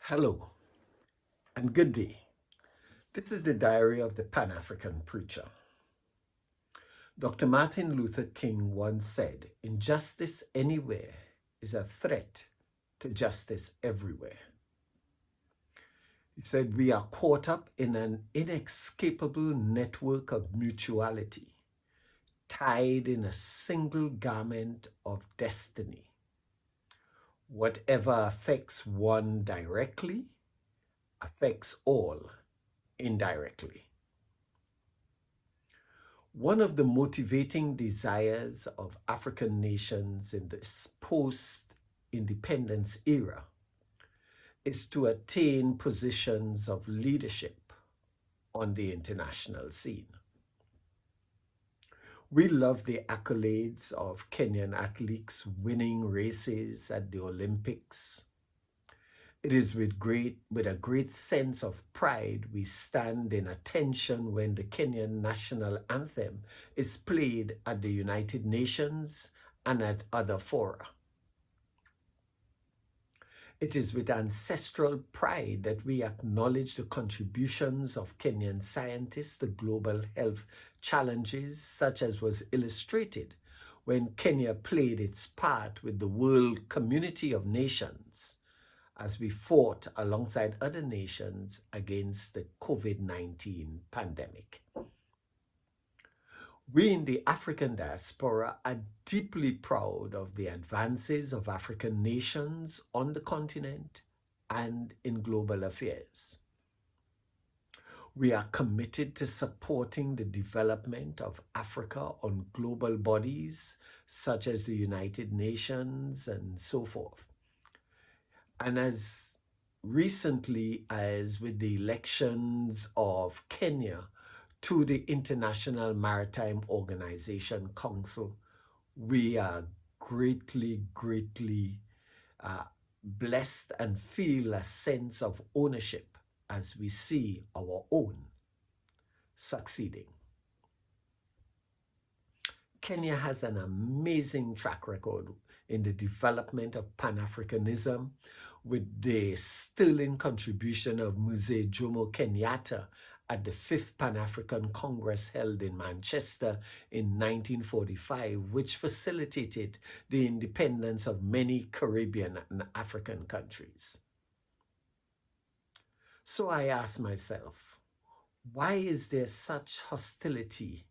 Hello and good day. This is the diary of the Pan African preacher. Dr. Martin Luther King once said, "Injustice anywhere is a threat to justice everywhere." He said, "We are caught up in an inescapable network of mutuality, tied in a single garment of destiny. Whatever affects one directly affects all indirectly." One of the motivating desires of African nations in this post independence era is to attain positions of leadership on the international scene. We love the accolades of Kenyan athletes winning races at the Olympics. It is with a great sense of pride we stand in attention when the Kenyan national anthem is played at the United Nations and at other fora. It is with ancestral pride that we acknowledge the contributions of Kenyan scientists to global health challenges, such as was illustrated when Kenya played its part with the world community of nations as we fought alongside other nations against the COVID-19 pandemic. We in the African diaspora are deeply proud of the advances of African nations on the continent and in global affairs. We are committed to supporting the development of Africa on global bodies such as the United Nations and so forth. And as recently as with the elections of Kenya to the International Maritime Organization Council, we are greatly blessed and feel a sense of ownership as we see our own succeeding. Kenya has an amazing track record in the development of Pan-Africanism, with the sterling contribution of Mzee Jomo Kenyatta at the 5th Pan-African Congress held in Manchester in 1945, which facilitated the independence of many Caribbean and African countries. So I ask myself, why is there such hostility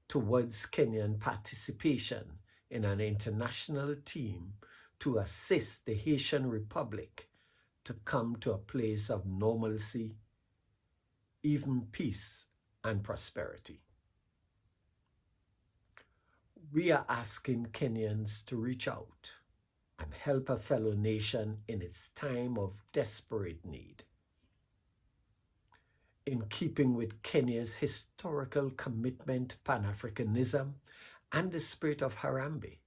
towards Kenyan participation in an international team to assist the Haitian Republic to come to a place of normalcy, even peace and prosperity? We are asking Kenyans to reach out and help a fellow nation in its time of desperate need. In keeping with Kenya's historical commitment to Pan-Africanism and the spirit of Harambee,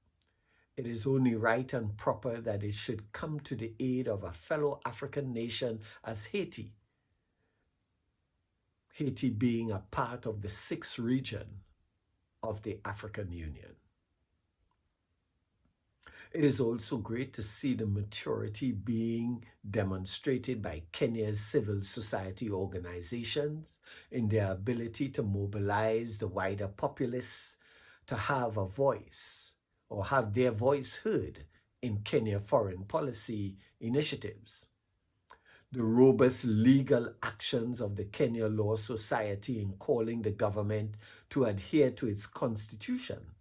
it is only right and proper that it should come to the aid of a fellow African nation as Haiti, Haiti being a part of the 6th region of the African Union. It is also great to see the maturity being demonstrated by Kenya's civil society organizations in their ability to mobilize the wider populace to have a voice or have their voice heard in Kenya foreign policy initiatives. The robust legal actions of the Kenya Law Society in calling the government to adhere to its constitution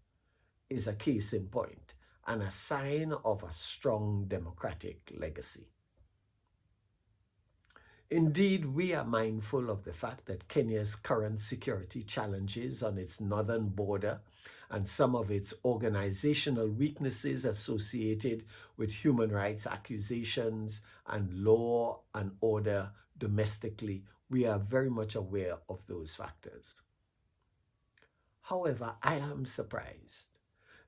is a case in point and a sign of a strong democratic legacy. Indeed, we are mindful of the fact that Kenya's current security challenges on its northern border and some of its organizational weaknesses associated with human rights accusations and law and order domestically, we are very much aware of those factors. However, I am surprised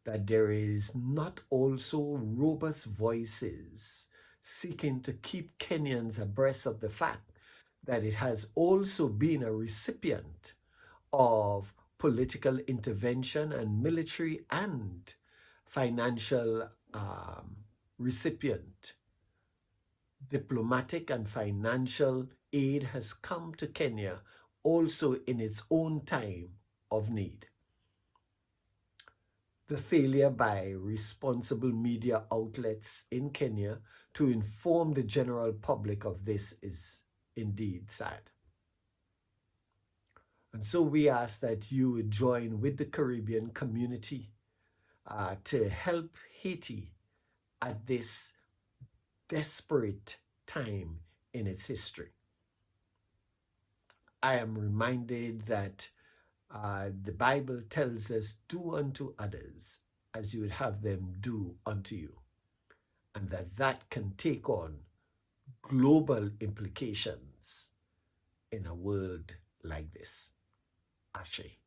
that there is not also robust voices seeking to keep Kenyans abreast of the fact that it has also been a recipient of political intervention and military and financial recipient Diplomatic and financial aid has come to Kenya also in its own time of need. The failure by responsible media outlets in Kenya to inform the general public of this is indeed sad. And so we ask that you would join with the Caribbean community to help Haiti at this desperate time in its history. I am reminded that the Bible tells us, do unto others as you would have them do unto you, and that can take on global implications in a world like this. Ashe.